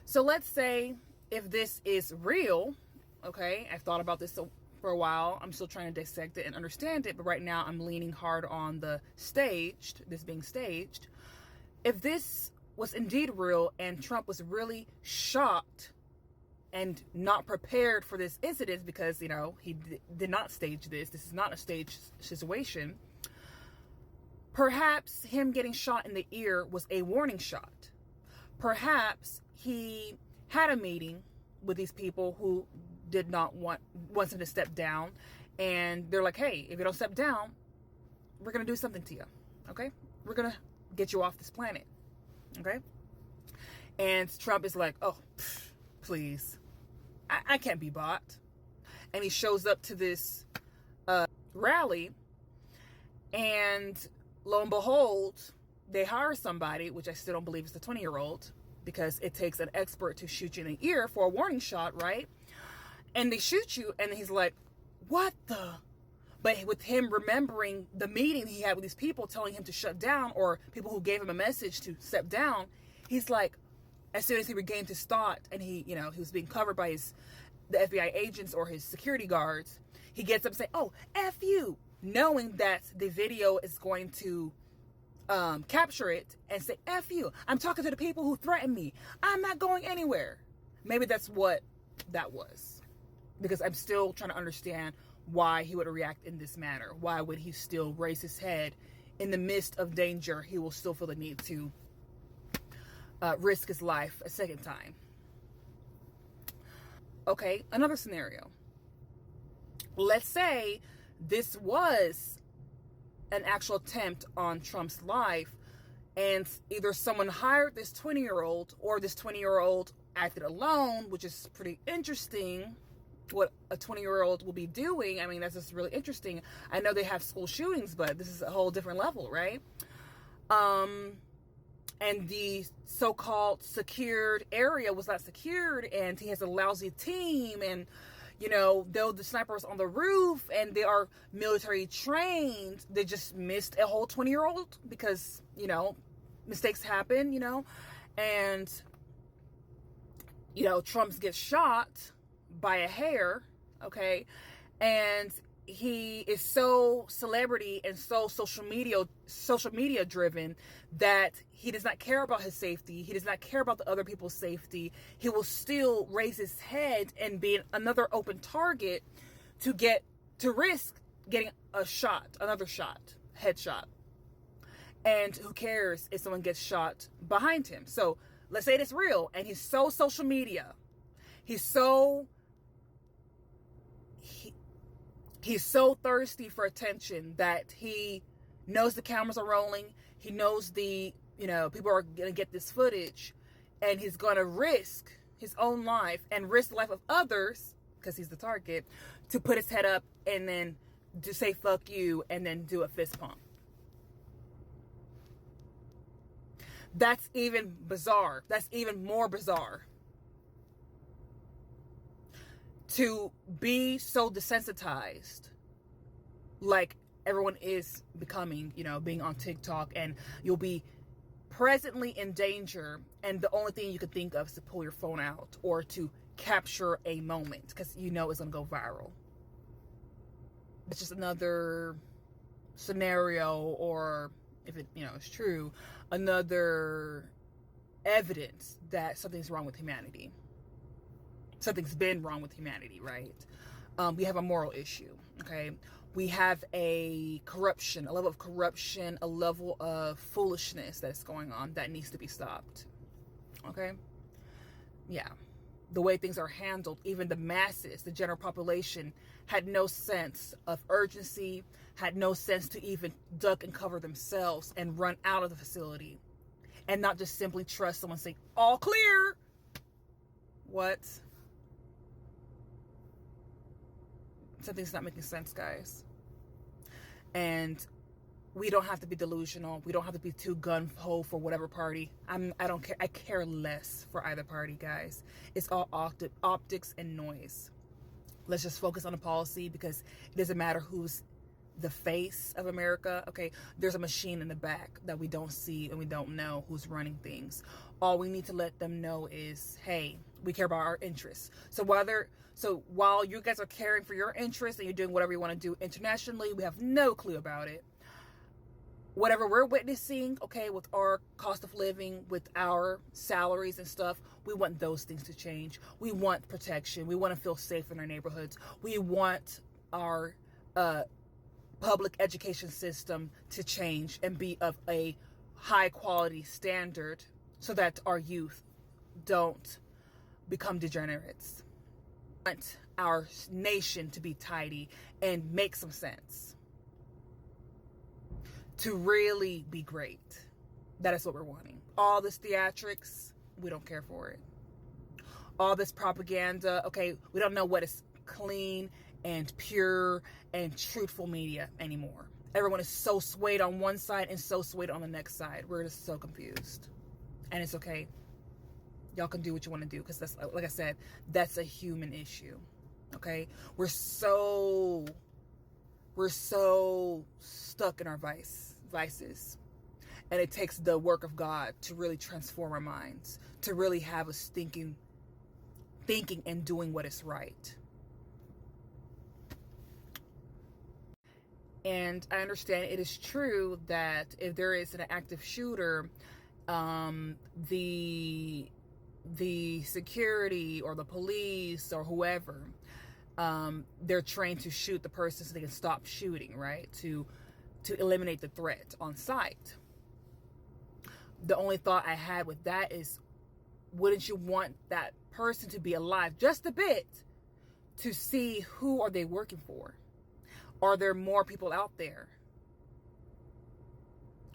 So let's say if this is real, okay, I've thought about this for a while. I'm still trying to dissect it and understand it, but right now I'm leaning hard on the staged, this being staged. If this was indeed real and Trump was really shocked and not prepared for this incident because, you know, he did not stage this. This is not a staged situation. Perhaps him getting shot in the ear was a warning shot. Perhaps he had a meeting with these people who did not wants him to step down, and they're like, hey, if you don't step down, we're going to do something to you. Okay? We're going to get you off this planet. Okay? And Trump is like, oh, please. I can't be bought. And he shows up to this rally, and lo and behold, they hire somebody, which I still don't believe is the 20-year-old, because it takes an expert to shoot you in the ear for a warning shot, right? And they shoot you, and he's like, what the? But with him remembering the meeting he had with these people telling him to shut down, or people who gave him a message to step down, he's like, as soon as he regained his thought, and he was being covered by the FBI agents or his security guards, he gets up and say, oh, F you, knowing that the video is going to capture it and say, F you, I'm talking to the people who threatened me. I'm not going anywhere. Maybe that's what that was. Because I'm still trying to understand why he would react in this manner. Why would he still raise his head in the midst of danger? He will still feel the need to risk his life a second time. Okay, another scenario. Let's say this was an actual attempt on Trump's life, and either someone hired this 20-year-old or this 20-year-old acted alone, which is pretty interesting. What a 20-year-old will be doing, I mean, that's just really interesting. I know they have school shootings, but this is a whole different level, right? And the so-called secured area was not secured, and he has a lousy team, and though the snipers on the roof and they are military trained, they just missed a whole 20-year-old because mistakes happen, and Trump gets shot by a hair, okay, and he is so celebrity and so social media driven that he does not care about his safety. He does not care about the other people's safety. He will still raise his head and be another open target to risk getting another shot, headshot. And who cares if someone gets shot behind him? So let's say it's real, and he's so social media. He's so thirsty for attention that he knows the cameras are rolling. He knows people are going to get this footage, and he's going to risk his own life and risk the life of others, because he's the target, to put his head up and then to say fuck you and then do a fist pump. That's even bizarre. That's even more bizarre. To be so desensitized, like everyone is becoming, being on TikTok, and you'll be presently in danger, and the only thing you could think of is to pull your phone out or to capture a moment because it's going to go viral. It's just another scenario, or if it is true, another evidence that something's wrong with humanity. Something's been wrong with humanity, right? We have a moral issue, okay? We have a level of corruption, a level of foolishness that's going on that needs to be stopped, okay? Yeah. The way things are handled, even the masses, the general population, had no sense of urgency, had no sense to even duck and cover themselves and run out of the facility, and not just simply trust someone saying, all clear. What? Something's not making sense, guys. And we don't have to be delusional. We don't have to be too gun-ho for whatever party. I don't care. I care less for either party, guys. It's all optics and noise. Let's just focus on the policy, because it doesn't matter who's the face of America. Okay, there's a machine in the back that we don't see and we don't know who's running things. All we need to let them know is, hey, we care about our interests. So while you guys are caring for your interests and you're doing whatever you want to do internationally, we have no clue about it. Whatever we're witnessing, okay, with our cost of living, with our salaries and stuff, we want those things to change. We want protection. We want to feel safe in our neighborhoods. We want our public education system to change and be of a high quality standard so that our youth don't become degenerates. We want our nation to be tidy and make some sense, to really be great. That is what we're wanting. All this theatrics, we don't care for it. All this propaganda, okay, we don't know what is clean and pure and truthful media anymore. Everyone is so swayed on one side and so swayed on the next side. We're just so confused. And it's okay. Y'all can do what you want to do, because that's, like I said, that's a human issue. Okay? We're so stuck in our vices. And it takes the work of God to really transform our minds, to really have us thinking and doing what is right. And I understand it is true that if there is an active shooter, the security or the police or whoever, they're trained to shoot the person so they can stop shooting, right? To eliminate the threat on site. The only thought I had with that is, wouldn't you want that person to be alive just a bit to see who are they working for? Are there more people out there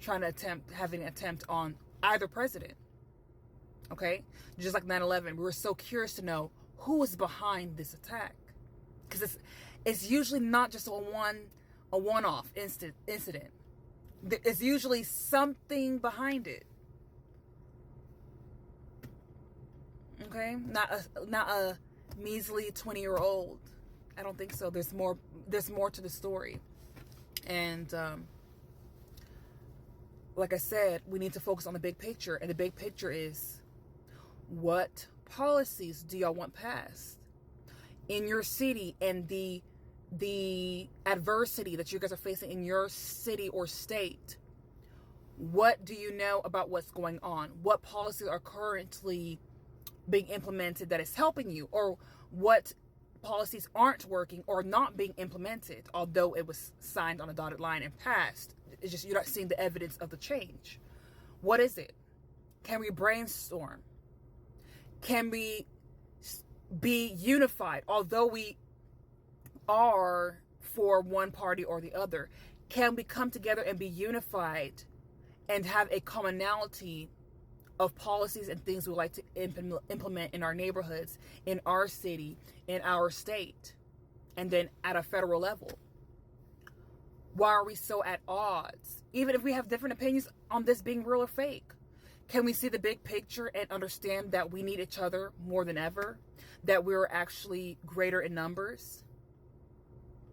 trying to having an attempt on either president? Okay? Just like 9/11, we were so curious to know who was behind this attack. Because it's usually not just a one-off incident. It's usually something behind it. Okay? Not a measly 20-year-old. I don't think so. There's more to the story. And like I said, we need to focus on the big picture. And the big picture is, what policies do y'all want passed in your city, and the adversity that you guys are facing in your city or state? What do you know about what's going on? What policies are currently being implemented that is helping you? Or what policies aren't working or not being implemented, although it was signed on a dotted line and passed? It's just you're not seeing the evidence of the change. What is it? Can we brainstorm? Can we be unified? Although we are for one party or the other, can we come together and be unified and have a commonality of policies and things we like to implement in our neighborhoods, in our city, in our state, and then at a federal level? Why are we so at odds? Even if we have different opinions on this being real or fake, can we see the big picture and understand that we need each other more than ever? That we're actually greater in numbers?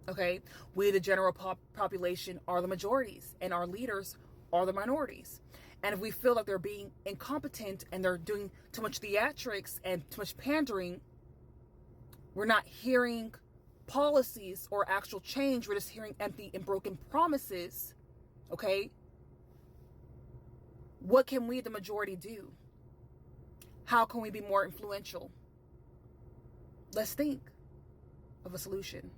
Okay? We, the general population, are the majorities, and our leaders are the minorities. And if we feel like they're being incompetent and they're doing too much theatrics and too much pandering, we're not hearing policies or actual change. We're just hearing empty and broken promises. Okay? What can we, the majority, do? How can we be more influential? Let's think of a solution.